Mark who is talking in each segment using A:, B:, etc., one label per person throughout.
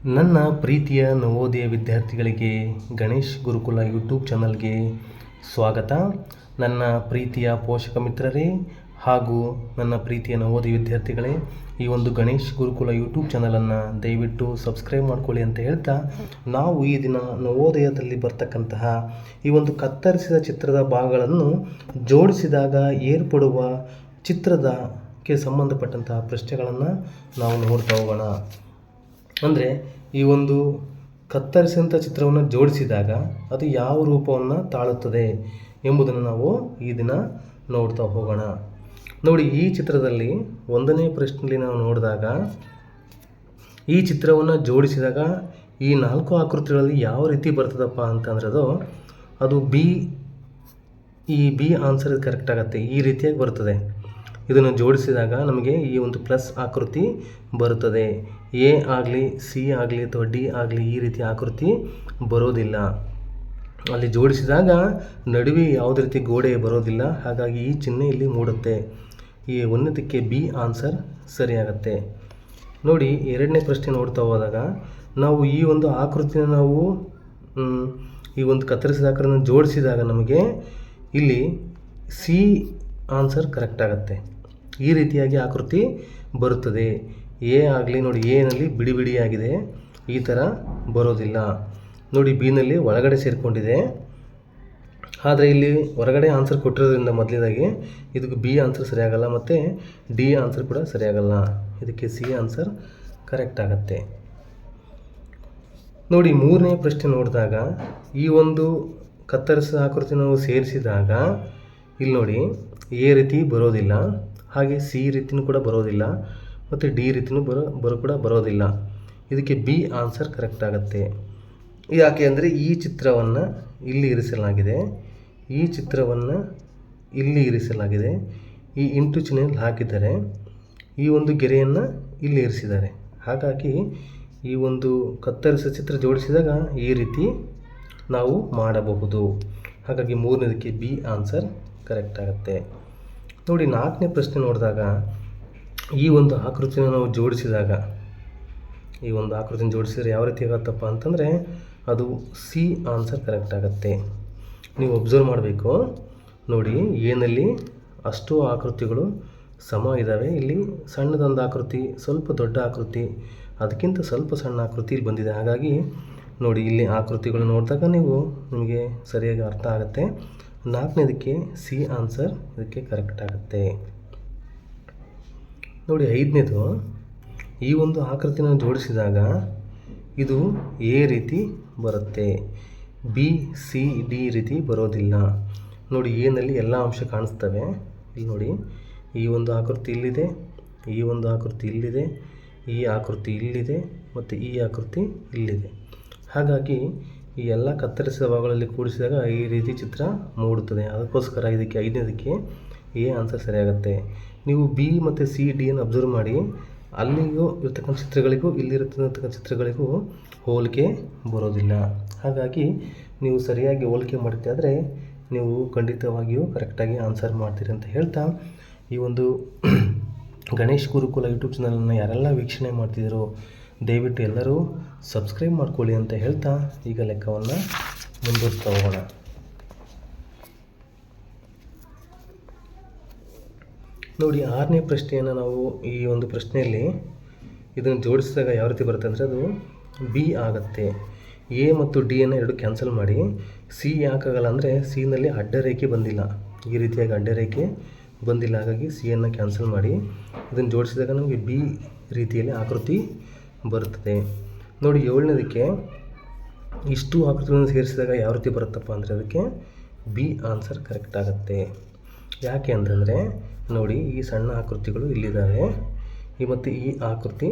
A: ನನ್ನ ಪ್ರೀತಿಯ ನವೋದಯ ವಿದ್ಯಾರ್ಥಿಗಳಿಗೆ ಗಣೇಶ್ ಗುರುಕುಲ ಯೂಟ್ಯೂಬ್ ಚಾನಲ್ಗೆ ಸ್ವಾಗತ. ನನ್ನ ಪ್ರೀತಿಯ ಪೋಷಕ ಮಿತ್ರರೇ ಹಾಗೂ ನನ್ನ ಪ್ರೀತಿಯ ನವೋದಯ ವಿದ್ಯಾರ್ಥಿಗಳೇ, ಈ ಒಂದು ಗಣೇಶ್ ಗುರುಕುಲ ಯೂಟ್ಯೂಬ್ ಚಾನಲನ್ನು ದಯವಿಟ್ಟು ಸಬ್ಸ್ಕ್ರೈಬ್ ಮಾಡ್ಕೊಳ್ಳಿ ಅಂತ ಹೇಳ್ತಾ, ನಾವು ಈ ದಿನ ನವೋದಯದಲ್ಲಿ ಬರ್ತಕ್ಕಂತಹ ಈ ಒಂದು ಕತ್ತರಿಸಿದ ಚಿತ್ರದ ಭಾಗಗಳನ್ನು ಜೋಡಿಸಿದಾಗ ಏರ್ಪಡುವ ಚಿತ್ರದಕ್ಕೆ ಸಂಬಂಧಪಟ್ಟಂತಹ ಪ್ರಶ್ನೆಗಳನ್ನು ನಾವು ನೋಡ್ತಾ ಹೋಗೋಣ. ಅಂದರೆ ಈ ಒಂದು ಕತ್ತರಿಸಿದಂಥ ಚಿತ್ರವನ್ನು ಜೋಡಿಸಿದಾಗ ಅದು ಯಾವ ರೂಪವನ್ನು ತಾಳುತ್ತದೆ ಎಂಬುದನ್ನು ನಾವು ಈ ದಿನ ನೋಡ್ತಾ ಹೋಗೋಣ. ನೋಡಿ, ಈ ಚಿತ್ರದಲ್ಲಿ 1ನೇ ಪ್ರಶ್ನೆಯಲ್ಲಿ ನಾವು ನೋಡಿದಾಗ ಈ ಚಿತ್ರವನ್ನು ಜೋಡಿಸಿದಾಗ ಈ 4 ಆಕೃತಿಗಳಲ್ಲಿ ಯಾವ ರೀತಿ ಬರ್ತದಪ್ಪ ಅಂತಂದ್ರೆ ಅದು ಬಿ ಆನ್ಸರ್ ಕರೆಕ್ಟ್ ಆಗುತ್ತೆ. ಈ ರೀತಿಯಾಗಿ ಬರ್ತದೆ. ಇದನ್ನು ಜೋಡಿಸಿದಾಗ ನಮಗೆ ಈ ಒಂದು ಪ್ಲಸ್ ಆಕೃತಿ ಬರುತ್ತದೆ. ಎ ಆಗಲಿ, ಸಿ ಆಗಲಿ ಅಥವಾ ಡಿ ಆಗಲಿ ಈ ರೀತಿ ಆಕೃತಿ ಬರೋದಿಲ್ಲ. ಅಲ್ಲಿ ಜೋಡಿಸಿದಾಗ ನಡುವೆ ಯಾವುದೇ ರೀತಿ ಗೋಡೆ ಬರೋದಿಲ್ಲ. ಹಾಗಾಗಿ ಈ ಚಿಹ್ನೆ ಇಲ್ಲಿ ಮೂಡುತ್ತೆ. ಈ ಒಂದಕ್ಕೆ ಬಿ ಆನ್ಸರ್ ಸರಿಯಾಗತ್ತೆ. ನೋಡಿ, 2ನೇ ಪ್ರಶ್ನೆ ನೋಡ್ತಾ ಹೋದಾಗ ನಾವು ಈ ಒಂದು ಆಕೃತಿನ ಈ ಒಂದು ಕತ್ತರಿಸಿದ ಆಕಾರನ ಜೋಡಿಸಿದಾಗ ನಮಗೆ ಇಲ್ಲಿ ಸಿ ಆನ್ಸರ್ ಕರೆಕ್ಟ್ ಆಗುತ್ತೆ. ಈ ರೀತಿಯಾಗಿ ಆಕೃತಿ ಬರುತ್ತದೆ. ಎ ಆಗಲಿ, ನೋಡಿ ಎನಲ್ಲಿ ಬಿಡಿ ಬಿಡಿಯಾಗಿದೆ, ಈ ಥರ ಬರೋದಿಲ್ಲ. ನೋಡಿ, ಬಿನಲ್ಲಿ ಒಳಗಡೆ ಸೇರಿಕೊಂಡಿದೆ. ಆದರೆ ಇಲ್ಲಿ ಹೊರಗಡೆ ಆನ್ಸರ್ ಕೊಟ್ಟಿರೋದ್ರಿಂದ ಮೊದಲನೇದಾಗಿ ಇದಕ್ಕೆ ಬಿ ಆನ್ಸರ್ ಸರಿಯಾಗಲ್ಲ ಮತ್ತು ಡಿ ಆನ್ಸರ್ ಕೂಡ ಸರಿಯಾಗಲ್ಲ. ಇದಕ್ಕೆ ಸಿ ಆನ್ಸರ್ ಕರೆಕ್ಟ್ ಆಗುತ್ತೆ. ನೋಡಿ, 3ನೇ ಪ್ರಶ್ನೆ ನೋಡಿದಾಗ ಈ ಒಂದು ಕತ್ತರಿಸಿದ ಆಕೃತಿ ನಾವು ಸೇರಿಸಿದಾಗ ಇಲ್ಲಿ ನೋಡಿ ಎ ರೀತಿ ಬರೋದಿಲ್ಲ, ಹಾಗೆ ಸಿ ರೀತಿಯೂ ಕೂಡ ಬರೋದಿಲ್ಲ ಮತ್ತು ಡಿ ರೀತಿಯೂ ಕೂಡ ಬರೋದಿಲ್ಲ. ಇದಕ್ಕೆ ಬಿ ಆನ್ಸರ್ ಕರೆಕ್ಟ್ ಆಗುತ್ತೆ. ಯಾಕೆ ಅಂದರೆ ಈ ಚಿತ್ರವನ್ನು ಇಲ್ಲಿ ಇರಿಸಲಾಗಿದೆ, ಈ ಚಿತ್ರವನ್ನು ಇಲ್ಲಿ ಇರಿಸಲಾಗಿದೆ, ಈ ಇಂಟು ಚಿಹ್ನೆಯಲ್ಲಿ ಹಾಕಿದ್ದಾರೆ, ಈ ಒಂದು ಗೆರೆಯನ್ನು ಇಲ್ಲಿ ಇರಿಸಿದ್ದಾರೆ. ಹಾಗಾಗಿ ಈ ಒಂದು ಕತ್ತರಿಸಿದ ಚಿತ್ರ ಜೋಡಿಸಿದಾಗ ಈ ರೀತಿ ನಾವು ಮಾಡಬಹುದು. ಹಾಗಾಗಿ 3ನೇದಕ್ಕೆ ಬಿ ಆನ್ಸರ್ ಕರೆಕ್ಟ್ ಆಗುತ್ತೆ. ನೋಡಿ, 4ನೇ ಪ್ರಶ್ನೆ ನೋಡಿದಾಗ ಈ ಒಂದು ಆಕೃತಿನ ನಾವು ಜೋಡಿಸಿದಾಗ ಈ ಒಂದು ಆಕೃತಿನ ಜೋಡಿಸಿದರೆ ಯಾವ ರೀತಿ ಆಗುತ್ತಪ್ಪ ಅಂತಂದರೆ ಅದು ಸಿ ಆನ್ಸರ್ ಕರೆಕ್ಟ್ ಆಗುತ್ತೆ. ನೀವು ಅಬ್ಸರ್ವ್ ಮಾಡಬೇಕು. ನೋಡಿ, ಏನಲ್ಲಿ ಅಷ್ಟು ಆಕೃತಿಗಳು ಸಮ ಇದ್ದಾವೆ. ಇಲ್ಲಿ ಸಣ್ಣದೊಂದು ಆಕೃತಿ, ಸ್ವಲ್ಪ ದೊಡ್ಡ ಆಕೃತಿ, ಅದಕ್ಕಿಂತ ಸ್ವಲ್ಪ ಸಣ್ಣ ಆಕೃತಿ ಇಲ್ಲಿ ಬಂದಿದೆ. ಹಾಗಾಗಿ ನೋಡಿ, ಇಲ್ಲಿ ಆಕೃತಿಗಳು ನೋಡಿದಾಗ ನಿಮಗೆ ಸರಿಯಾಗಿ ಅರ್ಥ ಆಗುತ್ತೆ. 4ನೇದಕ್ಕೆ ಸಿ ಆನ್ಸರ್ ಇದಕ್ಕೆ ಕರೆಕ್ಟ್ ಆಗುತ್ತೆ. ನೋಡಿ, 5ನೇದು ಈ ಒಂದು ಆಕೃತಿನ ಜೋಡಿಸಿದಾಗ ಇದು ಎ ರೀತಿ ಬರುತ್ತೆ, ಬಿ ಸಿ ಡಿ ರೀತಿ ಬರೋದಿಲ್ಲ. ನೋಡಿ, ಎನಲ್ಲಿ ಎಲ್ಲ ಅಂಶ ಕಾಣಿಸ್ತವೆ. ಇಲ್ಲಿ ನೋಡಿ, ಈ ಒಂದು ಆಕೃತಿ ಇಲ್ಲಿದೆ, ಈ ಒಂದು ಆಕೃತಿ ಇಲ್ಲಿದೆ, ಈ ಆಕೃತಿ ಇಲ್ಲಿದೆ ಮತ್ತು ಈ ಆಕೃತಿ ಇಲ್ಲಿದೆ. ಹಾಗಾಗಿ ಈ ಎಲ್ಲ ಕತ್ತರಿಸಿದ ಭಾಗಗಳಲ್ಲಿ ಕೂಡಿಸಿದಾಗ ಈ ರೀತಿ ಚಿತ್ರ ಮೂಡುತ್ತದೆ. ಅದಕ್ಕೋಸ್ಕರ ಇದಕ್ಕೆ 5ನೇದಕ್ಕೆ ಎ ಆನ್ಸರ್ ಸರಿಯಾಗುತ್ತೆ. ನೀವು ಬಿ ಮತ್ತು ಸಿ ಡಿಯನ್ನು ಅಬ್ಸರ್ವ್ ಮಾಡಿ. ಅಲ್ಲಿಗೂ ಇರ್ತಕ್ಕಂಥ ಚಿತ್ರಗಳಿಗೂ ಇಲ್ಲಿರತಕ್ಕಂಥ ಚಿತ್ರಗಳಿಗೂ ಹೋಲಿಕೆ ಬರೋದಿಲ್ಲ. ಹಾಗಾಗಿ ನೀವು ಸರಿಯಾಗಿ ಹೋಲಿಕೆ ಮಾಡ್ತಿದ್ದರೆ ನೀವು ಖಂಡಿತವಾಗಿಯೂ ಕರೆಕ್ಟಾಗಿ ಆನ್ಸರ್ ಮಾಡ್ತೀರಿ ಅಂತ ಹೇಳ್ತಾ, ಈ ಒಂದು ಗಣೇಶ್ ಗುರುಕುಲ ಯೂಟ್ಯೂಬ್ ಚಾನಲನ್ನು ಯಾರೆಲ್ಲ ವೀಕ್ಷಣೆ ಮಾಡ್ತಿದ್ದೀರೋ ದಯವಿಟ್ಟು ಎಲ್ಲರೂ ಸಬ್ಸ್ಕ್ರೈಬ್ ಮಾಡ್ಕೊಳ್ಳಿ ಅಂತ ಹೇಳ್ತಾ ಈಗ ಲೆಕ್ಕವನ್ನು ಮುಂದುವರಿಸ್ತಾ ಹೋಗೋಣ. ನೋಡಿ, 6ನೇ ಪ್ರಶ್ನೆಯನ್ನು ನಾವು ಈ ಒಂದು ಪ್ರಶ್ನೆಯಲ್ಲಿ ಇದನ್ನು ಜೋಡಿಸಿದಾಗ ಯಾವ ರೀತಿ ಬರುತ್ತೆ ಅಂದರೆ ಅದು ಬಿ ಆಗುತ್ತೆ. ಎ ಮತ್ತು ಡಿಯನ್ನು ಎರಡು ಕ್ಯಾನ್ಸಲ್ ಮಾಡಿ. ಸಿ ಯಾಕಾಗಲ್ಲ ಅಂದರೆ ಸಿನಲ್ಲಿ ಅಡ್ಡರೇಖೆ ಬಂದಿಲ್ಲ, ಈ ರೀತಿಯಾಗಿ ಅಡ್ಡರೇಖೆ ಬಂದಿಲ್ಲ. ಹಾಗಾಗಿ ಸಿಯನ್ನು ಕ್ಯಾನ್ಸಲ್ ಮಾಡಿ ಇದನ್ನು ಜೋಡಿಸಿದಾಗ ನಮಗೆ ಬಿ ರೀತಿಯಲ್ಲಿ ಆಕೃತಿ ಬರುತ್ತದೆ. ನೋಡಿ, 7ನೇದಕ್ಕೆ ಇಷ್ಟು ಆಕೃತಿಗಳನ್ನು ಸೇರಿಸಿದಾಗ ಯಾವ ರೀತಿ ಬರುತ್ತಪ್ಪ ಅಂದರೆ ಅದಕ್ಕೆ ಬಿ ಆನ್ಸರ್ ಕರೆಕ್ಟ್ ಆಗುತ್ತೆ. ಯಾಕೆ ಅಂತಂದರೆ ನೋಡಿ, ಈ ಸಣ್ಣ ಆಕೃತಿಗಳು ಇಲ್ಲಿದ್ದಾವೆ, ಮತ್ತು ಈ ಆಕೃತಿ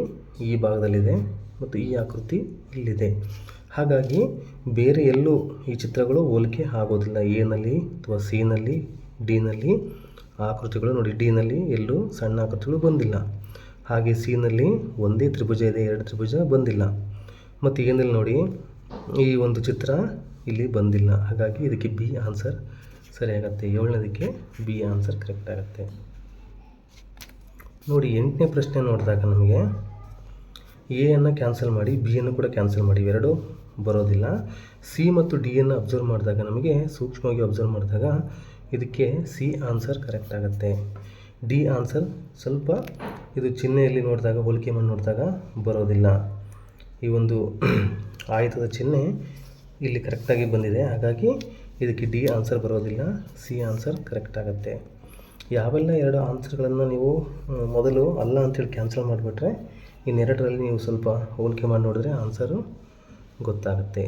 A: ಈ ಭಾಗದಲ್ಲಿದೆ ಮತ್ತು ಈ ಆಕೃತಿ ಇಲ್ಲಿದೆ. ಹಾಗಾಗಿ ಬೇರೆ ಎಲ್ಲೂ ಈ ಚಿತ್ರಗಳು ಹೋಲಿಕೆ ಆಗೋದಿಲ್ಲ. ಎನಲ್ಲಿ ಅಥವಾ ಸಿನಲ್ಲಿ, ಡಿನಲ್ಲಿ ಆಕೃತಿಗಳು ನೋಡಿ, ಡಿನಲ್ಲಿ ಎಲ್ಲೂ ಸಣ್ಣ ಆಕೃತಿಗಳು ಬಂದಿಲ್ಲ. ಹಾಗೆ ಸಿನಲ್ಲಿ ಒಂದೇ ತ್ರಿಭುಜ ಇದೆ, 2 ತ್ರಿಭುಜ ಬಂದಿಲ್ಲ. ಮತ್ತು ಎನಲ್ಲಿ ನೋಡಿ ಈ ಒಂದು ಚಿತ್ರ ಇಲ್ಲಿ ಬಂದಿಲ್ಲ. ಹಾಗಾಗಿ ಇದಕ್ಕೆ ಬಿ ಆನ್ಸರ್ ಸರಿಯಾಗತ್ತೆ. 7ನೇದಕ್ಕೆ ಬಿ ಆನ್ಸರ್ ಕರೆಕ್ಟ್ ಆಗುತ್ತೆ. ನೋಡಿ, 8ನೇ ಪ್ರಶ್ನೆ ನೋಡಿದಾಗ ನಮಗೆ ಎಯನ್ನು ಕ್ಯಾನ್ಸಲ್ ಮಾಡಿ ಬಿಯನ್ನು ಕೂಡ ಕ್ಯಾನ್ಸಲ್ ಮಾಡಿ, ಇವೆರಡು ಬರೋದಿಲ್ಲ. ಸಿ ಮತ್ತು ಡಿಯನ್ನು ಅಬ್ಸರ್ವ್ ಮಾಡಿದಾಗ ನಮಗೆ ಸೂಕ್ಷ್ಮವಾಗಿ ಅಬ್ಸರ್ವ್ ಮಾಡಿದಾಗ ಇದಕ್ಕೆ ಸಿ ಆನ್ಸರ್ ಕರೆಕ್ಟ್ ಆಗುತ್ತೆ. ಡಿ ಆನ್ಸರ್ ಸ್ವಲ್ಪ ಇದು ಚಿಹ್ನೆಯಲ್ಲಿ ನೋಡಿದಾಗ ಹೋಲಿಕೆ ಮಾಡಿ ನೋಡಿದಾಗ ಬರೋದಿಲ್ಲ. ಈ ಒಂದು ಆಯತದ ಚಿಹ್ನೆ ಇಲ್ಲಿ ಕರೆಕ್ಟಾಗಿ ಬಂದಿದೆ, ಹಾಗಾಗಿ ಇದಕ್ಕೆ ಡಿ ಆನ್ಸರ್ ಬರೋದಿಲ್ಲ, ಸಿ ಆನ್ಸರ್ ಕರೆಕ್ಟ್ ಆಗುತ್ತೆ. ಯಾವೆಲ್ಲ ಎರಡು ಆನ್ಸರ್ಗಳನ್ನು ನೀವು ಮೊದಲು ಅಲ್ಲ ಅಂಥೇಳಿ ಕ್ಯಾನ್ಸಲ್ ಮಾಡಿಬಿಟ್ರೆ ಇನ್ನೆರಡರಲ್ಲಿ ನೀವು ಸ್ವಲ್ಪ ಹೋಲಿಕೆ ಮಾಡಿ ನೋಡಿದ್ರೆ ಆನ್ಸರು ಗೊತ್ತಾಗುತ್ತೆ.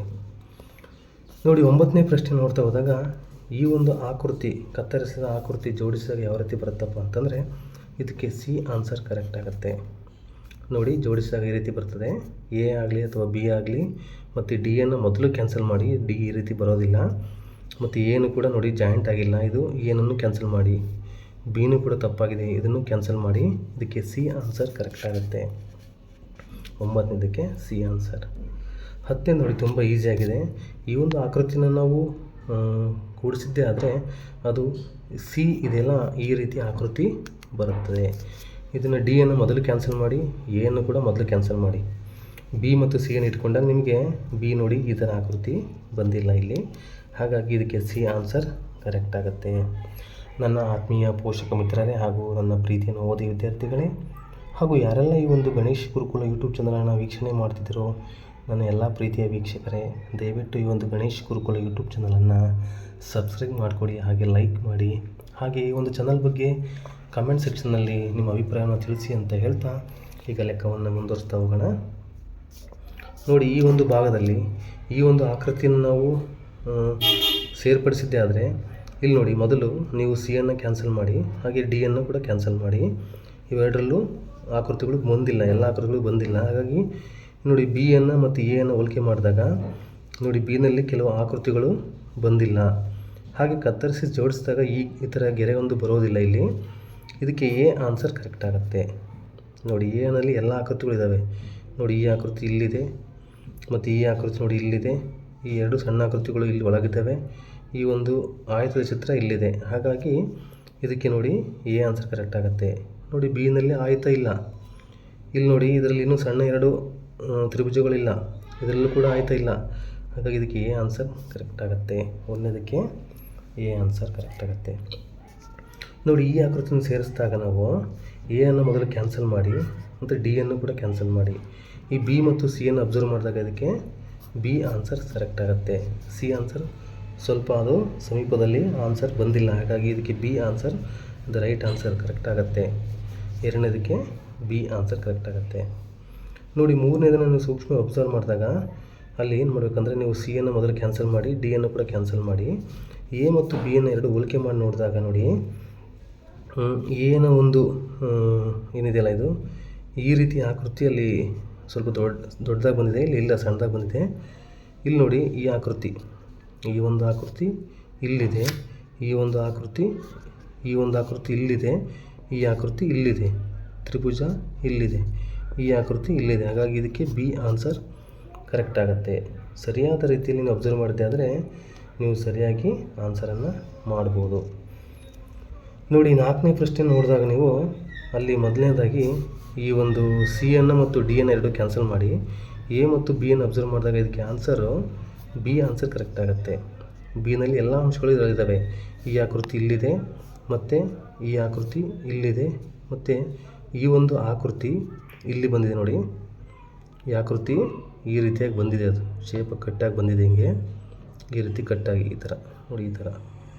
A: ನೋಡಿ 9ನೇ ಪ್ರಶ್ನೆ ನೋಡ್ತಾ ಹೋದಾಗ ಈ ಒಂದು ಆಕೃತಿ, ಕತ್ತರಿಸಿದ ಆಕೃತಿ ಜೋಡಿಸಿದಾಗ ಯಾವ ರೀತಿ ಬರುತ್ತಪ್ಪ ಅಂತಂದರೆ ಇದಕ್ಕೆ ಸಿ ಆನ್ಸರ್ ಕರೆಕ್ಟ್ ಆಗುತ್ತೆ. ನೋಡಿ ಜೋಡಿಸಿದಾಗ ಈ ರೀತಿ ಬರ್ತದೆ, ಎ ಆಗಲಿ ಅಥವಾ ಬಿ ಆಗಲಿ ಮತ್ತು ಡಿಯನ್ನು ಮೊದಲು ಕ್ಯಾನ್ಸಲ್ ಮಾಡಿ, ಡಿ ಈ ರೀತಿ ಬರೋದಿಲ್ಲ. ಮತ್ತು ಏನು ಕೂಡ ನೋಡಿ ಜಾಯಿಂಟ್ ಆಗಿಲ್ಲ, ಇದು ಏನನ್ನು ಕ್ಯಾನ್ಸಲ್ ಮಾಡಿ, ಬಿನೂ ಕೂಡ ತಪ್ಪಾಗಿದೆ, ಇದನ್ನು ಕ್ಯಾನ್ಸಲ್ ಮಾಡಿ, ಇದಕ್ಕೆ ಸಿ ಆನ್ಸರ್ ಕರೆಕ್ಟ್ ಆಗುತ್ತೆ. 9ನೇದಕ್ಕೆ ಸಿ ಆನ್ಸರ್. 10 ನೋಡಿ ತುಂಬ ಈಸಿಯಾಗಿದೆ. ಈ ಒಂದು ಆಕೃತಿನ ನಾವು ಕೂಡಿಸಿದ್ದೇ ಆದರೆ ಅದು ಸಿ ಇದೆಲ್ಲ ಈ ರೀತಿ ಆಕೃತಿ ಬರುತ್ತದೆ. ಇದನ್ನು ಡಿಯನ್ನು ಮೊದಲು ಕ್ಯಾನ್ಸಲ್ ಮಾಡಿ, ಎಯನ್ನು ಕೂಡ ಮೊದಲು ಕ್ಯಾನ್ಸಲ್ ಮಾಡಿ, ಬಿ ಮತ್ತು ಸಿಯನ್ನು ಇಟ್ಕೊಂಡಾಗ ನಿಮಗೆ ಬಿ ನೋಡಿ ಈ ಥರ ಆಕೃತಿ ಬಂದಿಲ್ಲ ಇಲ್ಲಿ, ಹಾಗಾಗಿ ಇದಕ್ಕೆ ಸಿ ಆನ್ಸರ್ ಕರೆಕ್ಟ್ ಆಗುತ್ತೆ. ನನ್ನ ಆತ್ಮೀಯ ಪೋಷಕ ಮಿತ್ರರೇ ಹಾಗೂ ನನ್ನ ಪ್ರೀತಿಯನ್ನು ಓದಿ ವಿದ್ಯಾರ್ಥಿಗಳೇ ಹಾಗೂ ಯಾರೆಲ್ಲ ಈ ಒಂದು ಗಣೇಶ್ ಗುರುಕುಲ ಯೂಟ್ಯೂಬ್ ಚಾನಲನ್ನು ವೀಕ್ಷಣೆ ಮಾಡ್ತಿದ್ದೀರೋ ನನ್ನ ಎಲ್ಲ ಪ್ರೀತಿಯ ವೀಕ್ಷಕರೇ, ದಯವಿಟ್ಟು ಈ ಒಂದು ಗಣೇಶ್ ಗುರುಕುಲ ಯೂಟ್ಯೂಬ್ ಚಾನಲನ್ನು ಸಬ್ಸ್ಕ್ರೈಬ್ ಮಾಡಿಕೊಡಿ, ಹಾಗೆ ಲೈಕ್ ಮಾಡಿ, ಹಾಗೆ ಈ ಒಂದು ಚಾನಲ್ ಬಗ್ಗೆ ಕಮೆಂಟ್ ಸೆಕ್ಷನ್ನಲ್ಲಿ ನಿಮ್ಮ ಅಭಿಪ್ರಾಯವನ್ನು ತಿಳಿಸಿ ಅಂತ ಹೇಳ್ತಾ ಈಗ ಲೆಕ್ಕವನ್ನು ಮುಂದುವರಿಸ್ತಾ ಹೋಗೋಣ. ನೋಡಿ ಈ ಒಂದು ಭಾಗದಲ್ಲಿ ಈ ಒಂದು ಆಕೃತಿಯನ್ನು ನಾವು ಸೇರ್ಪಡಿಸಿದ್ದೇ ಆದರೆ ಇಲ್ಲಿ ನೋಡಿ ಮೊದಲು ನೀವು ಸಿಯನ್ನು ಕ್ಯಾನ್ಸಲ್ ಮಾಡಿ, ಹಾಗೆ ಡಿಯನ್ನು ಕೂಡ ಕ್ಯಾನ್ಸಲ್ ಮಾಡಿ, ಇವೆರಡರಲ್ಲೂ ಆಕೃತಿಗಳು ಬಂದಿಲ್ಲ, ಎಲ್ಲ ಆಕೃತಿಗಳು ಬಂದಿಲ್ಲ. ಹಾಗಾಗಿ ನೋಡಿ ಬಿಯನ್ನು ಮತ್ತು ಎಯನ್ನು ಹೋಲಿಕೆ ಮಾಡಿದಾಗ ನೋಡಿ ಬಿನಲ್ಲಿ ಕೆಲವು ಆಕೃತಿಗಳು ಬಂದಿಲ್ಲ, ಹಾಗೆ ಕತ್ತರಿಸಿ ಜೋಡಿಸಿದಾಗ ಈ ಥರ ಗೆರೆ ಒಂದು ಬರೋದಿಲ್ಲ ಇಲ್ಲಿ, ಇದಕ್ಕೆ ಎ ಆನ್ಸರ್ ಕರೆಕ್ಟ್ ಆಗುತ್ತೆ. ನೋಡಿ ಎನಲ್ಲಿ ಎಲ್ಲ ಆಕೃತಿಗಳಿದ್ದಾವೆ, ನೋಡಿ ಈ ಆಕೃತಿ ಇಲ್ಲಿದೆ ಮತ್ತು ಈ ಆಕೃತಿ ನೋಡಿ ಇಲ್ಲಿದೆ, ಈ ಎರಡು ಸಣ್ಣ ಆಕೃತಿಗಳು ಇಲ್ಲಿ ಒಳಗಿದ್ದಾವೆ, ಈ ಒಂದು ಆಯತದ ಚಿತ್ರ ಇಲ್ಲಿದೆ, ಹಾಗಾಗಿ ಇದಕ್ಕೆ ನೋಡಿ ಎ ಆನ್ಸರ್ ಕರೆಕ್ಟ್ ಆಗುತ್ತೆ. ನೋಡಿ ಬಿನಲ್ಲಿ ಆಯತ ಇಲ್ಲ, ಇಲ್ಲಿ ನೋಡಿ ಇದರಲ್ಲಿ ಇನ್ನೂ ಸಣ್ಣ ಎರಡು ತ್ರಿಭುಜಗಳಿಲ್ಲ, ಇದರಲ್ಲೂ ಕೂಡ ಆಯತ ಇಲ್ಲ, ಹಾಗಾಗಿ ಇದಕ್ಕೆ ಎ ಆನ್ಸರ್ ಕರೆಕ್ಟ್ ಆಗುತ್ತೆ. 1ನೇದಕ್ಕೆ ಎ ಆನ್ಸರ್ ಕರೆಕ್ಟ್ ಆಗುತ್ತೆ. ನೋಡಿ ಈ ಆಕೃತಿಯನ್ನು ಸೇರಿಸಿದಾಗ ನಾವು ಎಯನ್ನು ಮೊದಲು ಕ್ಯಾನ್ಸಲ್ ಮಾಡಿ ಮತ್ತು ಡಿಯನ್ನು ಕೂಡ ಕ್ಯಾನ್ಸಲ್ ಮಾಡಿ, ಈ ಬಿ ಮತ್ತು ಸಿಯನ್ನು ಅಬ್ಸರ್ವ್ ಮಾಡಿದಾಗ ಇದಕ್ಕೆ ಬಿ ಆನ್ಸರ್ ಕರೆಕ್ಟ್ ಆಗುತ್ತೆ. ಸಿ ಆನ್ಸರ್ ಸ್ವಲ್ಪ ಅದು ಸಮೀಪದಲ್ಲಿ ಆನ್ಸರ್ ಬಂದಿಲ್ಲ, ಹಾಗಾಗಿ ಇದಕ್ಕೆ B answer the right answer correct ಆಗುತ್ತೆ. 2ನೇದಕ್ಕೆ ಬಿ ಆನ್ಸರ್ ಕರೆಕ್ಟ್ ಆಗುತ್ತೆ. ನೋಡಿ 3ನೇದನ್ನು ನೀವು ಸೂಕ್ಷ್ಮ ಅಬ್ಸರ್ವ್ ಮಾಡಿದಾಗ ಅಲ್ಲಿ ಏನು ಮಾಡಬೇಕಂದ್ರೆ ನೀವು ಸಿಯನ್ನು ಮೊದಲು ಕ್ಯಾನ್ಸಲ್ ಮಾಡಿ, ಡಿಯನ್ನು ಕೂಡ ಕ್ಯಾನ್ಸಲ್ ಮಾಡಿ, ಎ ಮತ್ತು ಬಿಯನ್ನು ಎರಡು ಹೋಲಿಕೆ ಮಾಡಿ ನೋಡಿದಾಗ ನೋಡಿ ಎನ ಒಂದು ಏನಿದೆಯಲ್ಲ ಇದು ಈ ರೀತಿ ಆಕೃತಿಯಲ್ಲಿ ಸ್ವಲ್ಪ ದೊಡ್ಡದಾಗಿ ಬಂದಿದೆ, ಇಲ್ಲಿ ಇಲ್ಲ ಸಣ್ಣದಾಗಿ ಬಂದಿದೆ. ಇಲ್ಲಿ ನೋಡಿ ಈ ಆಕೃತಿ, ಈ ಒಂದು ಆಕೃತಿ ಇಲ್ಲಿದೆ, ಈ ಒಂದು ಆಕೃತಿ ಇಲ್ಲಿದೆ, ಈ ಆಕೃತಿ ಇಲ್ಲಿದೆ, ತ್ರಿಭುಜ ಇಲ್ಲಿದೆ, ಈ ಆಕೃತಿ ಇಲ್ಲಿದೆ, ಹಾಗಾಗಿ ಇದಕ್ಕೆ ಬಿ ಆನ್ಸರ್ ಕರೆಕ್ಟ್ ಆಗುತ್ತೆ. ಸರಿಯಾದ ರೀತಿಯಲ್ಲಿ ನೀವು ಅಬ್ಸರ್ವ್ ಮಾಡಿದೆ ಆದರೆ ನೀವು ಸರಿಯಾಗಿ ಆನ್ಸರನ್ನು ಮಾಡ್ಬೋದು. ನೋಡಿ 4ನೇ ಪ್ರಶ್ನೆ ನೋಡಿದಾಗ ನೀವು ಅಲ್ಲಿ ಮೊದಲನೇದಾಗಿ ಈ ಒಂದು ಸಿಯನ್ನು ಮತ್ತು ಡಿಯನ್ನು ಎರಡು ಕ್ಯಾನ್ಸಲ್ ಮಾಡಿ, ಎ ಮತ್ತು ಬಿಯನ್ನು ಅಬ್ಸರ್ವ್ ಮಾಡಿದಾಗ ಇದಕ್ಕೆ ಆನ್ಸರು ಬಿ ಆನ್ಸರ್ ಕರೆಕ್ಟ್ ಆಗುತ್ತೆ. ಬಿನಲ್ಲಿ ಎಲ್ಲ ಅಂಶಗಳು ಇದ್ದಾವೆ, ಈ ಆಕೃತಿ ಇಲ್ಲಿದೆ ಮತ್ತು ಈ ಆಕೃತಿ ಇಲ್ಲಿದೆ ಮತ್ತು ಈ ಒಂದು ಆಕೃತಿ ಇಲ್ಲಿ ಬಂದಿದೆ. ನೋಡಿ ಈ ಆಕೃತಿ ಈ ರೀತಿಯಾಗಿ ಬಂದಿದೆ, ಅದು ಶೇಪ್ ಕಟ್ಟಾಗಿ ಬಂದಿದೆ, ಹಿಂಗೆ ಈ ರೀತಿ ಕಟ್ಟಾಗಿ ಈ ಥರ ನೋಡಿ ಈ ಥರ,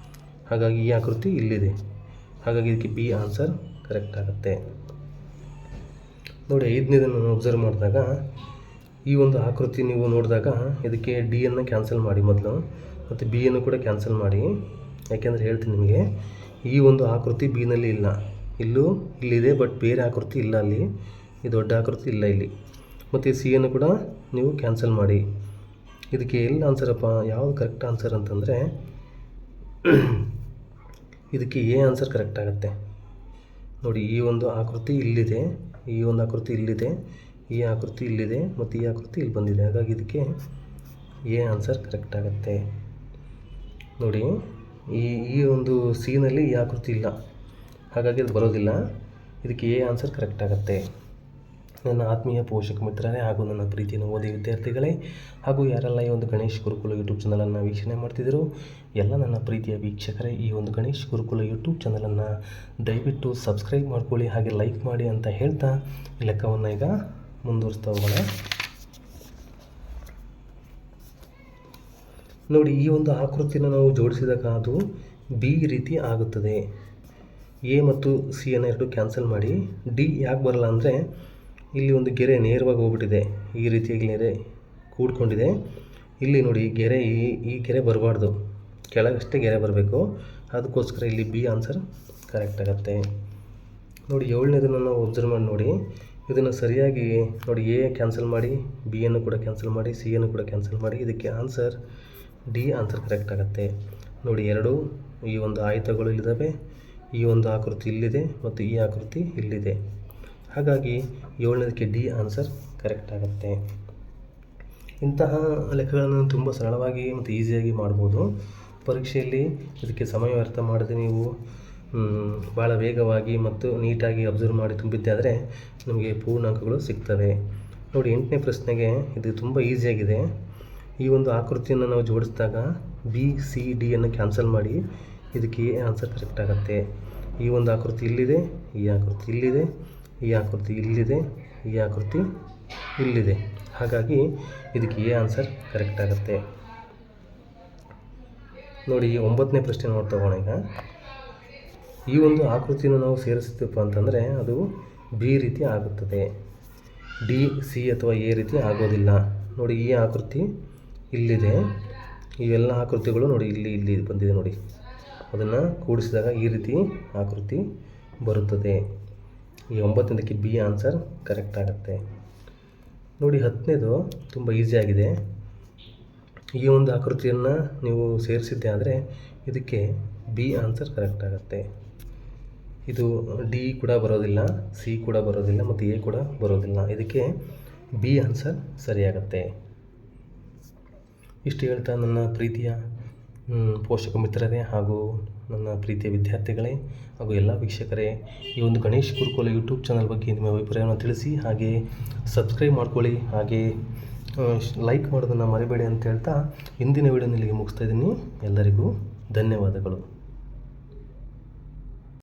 A: ಹಾಗಾಗಿ ಈ ಆಕೃತಿ ಇಲ್ಲಿದೆ, ಹಾಗಾಗಿ ಇದಕ್ಕೆ ಬಿ ಆನ್ಸರ್ ಕರೆಕ್ಟ್ ಆಗುತ್ತೆ. ನೋಡಿ 5ನೇದನ್ನು ಅಬ್ಸರ್ವ್ ಮಾಡಿದಾಗ ಈ ಒಂದು ಆಕೃತಿ ನೀವು ನೋಡಿದಾಗ ಇದಕ್ಕೆ ಡಿಯನ್ನು ಕ್ಯಾನ್ಸಲ್ ಮಾಡಿ ಮೊದಲು ಮತ್ತು ಬಿಯನ್ನು ಕೂಡ ಕ್ಯಾನ್ಸಲ್ ಮಾಡಿ, ಯಾಕೆಂದರೆ ಹೇಳ್ತೀನಿ ನಿಮಗೆ ಈ ಒಂದು ಆಕೃತಿ ಬಿನಲ್ಲಿ ಇಲ್ಲ, ಇಲ್ಲಿದೆ ಬಟ್ ಬೇರೆ ಆಕೃತಿ ಇಲ್ಲ, ಅಲ್ಲಿ ಈ ದೊಡ್ಡ ಆಕೃತಿ ಇಲ್ಲ ಇಲ್ಲಿ, ಮತ್ತು ಸಿಯನ್ನು ಕೂಡ ನೀವು ಕ್ಯಾನ್ಸಲ್ ಮಾಡಿ. ಇದಕ್ಕೆ ಎಲ್ಲಿ ಆನ್ಸರಪ್ಪ, ಯಾವುದು ಕರೆಕ್ಟ್ ಆನ್ಸರ್ ಅಂತಂದರೆ ಇದಕ್ಕೆ ಎ ಆನ್ಸರ್ ಕರೆಕ್ಟ್ ಆಗುತ್ತೆ. ನೋಡಿ ಈ ಒಂದು ಆಕೃತಿ ಇಲ್ಲಿದೆ, ಈ ಒಂದು ಆಕೃತಿ ಇಲ್ಲಿದೆ, ಈ ಆಕೃತಿ ಇಲ್ಲಿದೆ ಮತ್ತು ಈ ಆಕೃತಿ ಇಲ್ಲಿ ಬಂದಿದೆ, ಹಾಗಾಗಿ ಇದಕ್ಕೆ ಎ ಆನ್ಸರ್ ಕರೆಕ್ಟ್ ಆಗುತ್ತೆ. ನೋಡಿ ಈ ಒಂದು ಸಿನಲ್ಲಿ ಈ ಆಕೃತಿ ಇಲ್ಲ, ಹಾಗಾಗಿ ಅದು ಬರೋದಿಲ್ಲ, ಇದಕ್ಕೆ ಎ ಆನ್ಸರ್ ಕರೆಕ್ಟ್ ಆಗುತ್ತೆ. ನನ್ನ ಆತ್ಮೀಯ ಪೋಷಕ ಮಿತ್ರರೇ ಹಾಗೂ ನನ್ನ ಪ್ರೀತಿಯ ಓದಿ ವಿದ್ಯಾರ್ಥಿಗಳೇ ಹಾಗೂ ಯಾರೆಲ್ಲ ಈ ಒಂದು ಗಣೇಶ್ ಗುರುಕುಲ ಯೂಟ್ಯೂಬ್ ಚಾನಲನ್ನು ವೀಕ್ಷಣೆ ಮಾಡ್ತಿದ್ದೀರೋ ಎಲ್ಲ ನನ್ನ ಪ್ರೀತಿಯ ವೀಕ್ಷಕರೇ, ಈ ಒಂದು ಗಣೇಶ್ ಗುರುಕುಲ ಯೂಟ್ಯೂಬ್ ಚಾನಲನ್ನು ದಯವಿಟ್ಟು ಸಬ್ಸ್ಕ್ರೈಬ್ ಮಾಡ್ಕೊಳ್ಳಿ, ಹಾಗೆ ಲೈಕ್ ಮಾಡಿ ಅಂತ ಹೇಳ್ತಾ ಈ ಲೆಕ್ಕವನ್ನು ಈಗ ಮುಂದುವರಿಸ್ತಾ ಹೋಗೋಣ. ನೋಡಿ, ಈ ಒಂದು ಆಕೃತಿಯನ್ನು ನಾವು ಜೋಡಿಸಿದಾಗ ಅದು ಬಿ ರೀತಿ ಆಗುತ್ತದೆ. ಎ ಮತ್ತು ಸಿ ಅನ್ನು ಎರಡು ಕ್ಯಾನ್ಸಲ್ ಮಾಡಿ ಡಿ ಯಾಕೆ ಬರಲ್ಲ ಅಂದರೆ ಇಲ್ಲಿ ಒಂದು ಗೆರೆ ನೇರವಾಗಿ ಹೋಗ್ಬಿಟ್ಟಿದೆ, ಈ ರೀತಿಯಾಗಿ ಗೆರೆ ಕೂಡ್ಕೊಂಡಿದೆ. ಇಲ್ಲಿ ನೋಡಿ ಗೆರೆ ಈ ಗೆರೆ ಬರಬಾರ್ದು, ಕೆಳಗಷ್ಟೇ ಗೆರೆ ಬರಬೇಕು. ಅದಕ್ಕೋಸ್ಕರ ಇಲ್ಲಿ ಬಿ ಆನ್ಸರ್ ಕರೆಕ್ಟ್ ಆಗುತ್ತೆ. ನೋಡಿ 7ನೇದನ್ನು ನಾವು ಒಬ್ಸರ್ವ್ ಮಾಡಿ ನೋಡಿ, ಇದನ್ನು ಸರಿಯಾಗಿ ನೋಡಿ, ಎ ಕ್ಯಾನ್ಸಲ್ ಮಾಡಿ, ಬಿ ಅನ್ನು ಕೂಡ ಕ್ಯಾನ್ಸಲ್ ಮಾಡಿ, ಸಿ ಅನ್ನು ಕೂಡ ಕ್ಯಾನ್ಸಲ್ ಮಾಡಿ, ಇದಕ್ಕೆ ಆನ್ಸರ್ ಡಿ ಆನ್ಸರ್ ಕರೆಕ್ಟ್ ಆಗುತ್ತೆ. ನೋಡಿ, ಎರಡು ಈ ಒಂದು ಆಯತಗಳು ಇಲ್ಲಿದ್ದಾವೆ, ಈ ಒಂದು ಆಕೃತಿ ಇಲ್ಲಿದೆ ಮತ್ತು ಈ ಆಕೃತಿ ಇಲ್ಲಿದೆ. ಹಾಗಾಗಿ 7ನೇದಕ್ಕೆ ಡಿ ಆನ್ಸರ್ ಕರೆಕ್ಟ್ ಆಗುತ್ತೆ. ಇಂತಹ ಲೆಕ್ಕಗಳನ್ನು ತುಂಬ ಸರಳವಾಗಿ ಮತ್ತು ಈಸಿಯಾಗಿ ಮಾಡ್ಬೋದು. ಪರೀಕ್ಷೆಯಲ್ಲಿ ಇದಕ್ಕೆ ಸಮಯ ವ್ಯರ್ಥ ಮಾಡದೆ ನೀವು ಭಾಳ ವೇಗವಾಗಿ ಮತ್ತು ನೀಟಾಗಿ ಅಬ್ಸರ್ವ್ ಮಾಡಿ ತುಂಬಿದ್ದೆ ಆದರೆ ನಿಮಗೆ ಪೂರ್ಣಾಂಕಗಳು ಸಿಗ್ತವೆ. ನೋಡಿ, 8ನೇ ಪ್ರಶ್ನೆಗೆ ಇದು ತುಂಬ ಈಸಿಯಾಗಿದೆ. ಈ ಒಂದು ಆಕೃತಿಯನ್ನು ನಾವು ಜೋಡಿಸಿದಾಗ ಬಿ ಸಿ ಡಿ ಅನ್ನು ಕ್ಯಾನ್ಸಲ್ ಮಾಡಿ ಇದಕ್ಕೆ ಎ ಆನ್ಸರ್ ಕರೆಕ್ಟ್ ಆಗುತ್ತೆ. ಈ ಒಂದು ಆಕೃತಿ ಇಲ್ಲಿದೆ, ಈ ಆಕೃತಿ ಇಲ್ಲಿದೆ, ಈ ಆಕೃತಿ ಇಲ್ಲಿದೆ, ಈ ಆಕೃತಿ ಇಲ್ಲಿದೆ. ಹಾಗಾಗಿ ಇದಕ್ಕೆ ಎ ಆನ್ಸರ್ ಕರೆಕ್ಟ್ ಆಗುತ್ತೆ. ನೋಡಿ, 9ನೇ ಪ್ರಶ್ನೆ ನೋಡ್ತಾ ಹೋಗೋಣ. ಈಗ ಈ ಒಂದು ಆಕೃತಿಯನ್ನು ನಾವು ಸೇರಿಸ್ತೀವಪ್ಪ ಅಂತಂದರೆ ಅದು ಬಿ ರೀತಿ ಆಗುತ್ತದೆ, ಡಿ ಸಿ ಅಥವಾ ಎ ರೀತಿ ಆಗೋದಿಲ್ಲ. ನೋಡಿ, ಈ ಆಕೃತಿ ಇಲ್ಲಿದೆ, ಇವೆಲ್ಲ ಆಕೃತಿಗಳು ನೋಡಿ ಇಲ್ಲಿ ಬಂದಿದೆ. ನೋಡಿ, ಅದನ್ನು ಕೂಡಿಸಿದಾಗ ಈ ರೀತಿ ಆಕೃತಿ ಬರುತ್ತದೆ. ಈ 9ನೇದಕ್ಕೆ ಬಿ ಆನ್ಸರ್ ಕರೆಕ್ಟ್ ಆಗುತ್ತೆ. ನೋಡಿ, 10ನೇದು ತುಂಬ ಈಸಿಯಾಗಿದೆ. ಈ ಒಂದು ಆಕೃತಿಯನ್ನು ನೀವು ಸೇರಿಸಿದ್ದೆ ಆದರೆ ಇದಕ್ಕೆ ಬಿ ಆನ್ಸರ್ ಕರೆಕ್ಟ್ ಆಗುತ್ತೆ. ಇದು ಡಿ ಕೂಡ ಬರೋದಿಲ್ಲ, ಸಿ ಕೂಡ ಬರೋದಿಲ್ಲ ಮತ್ತು ಎ ಕೂಡ ಬರೋದಿಲ್ಲ. ಇದಕ್ಕೆ ಬಿ ಆನ್ಸರ್ ಸರಿಯಾಗತ್ತೆ. ಇಷ್ಟು ಹೇಳ್ತಾ ನನ್ನ ಪ್ರೀತಿಯ ಪೋಷಕ ಮಿತ್ರರೇ ಹಾಗೂ ನನ್ನ ಪ್ರೀತಿಯ ವಿದ್ಯಾರ್ಥಿಗಳೇ ಹಾಗೂ ಎಲ್ಲ ವೀಕ್ಷಕರೇ, ಈ ಒಂದು ಗಣೇಶ್ ಗುರುಕುಲ ಯೂಟ್ಯೂಬ್ ಚಾನಲ್ ಬಗ್ಗೆ ನಿಮ್ಮ ಅಭಿಪ್ರಾಯವನ್ನು ತಿಳಿಸಿ, ಹಾಗೆ ಸಬ್ಸ್ಕ್ರೈಬ್ ಮಾಡ್ಕೊಳ್ಳಿ, ಹಾಗೆ ಲೈಕ್ ಮಾಡೋದನ್ನು ಮರಿಬೇಡಿ ಅಂತ ಹೇಳ್ತಾ ಇಂದಿನ ವಿಡಿಯೋನಲ್ಲಿ ಮುಗಿಸ್ತಾ ಇದ್ದೀನಿ. ಎಲ್ಲರಿಗೂ ಧನ್ಯವಾದಗಳು.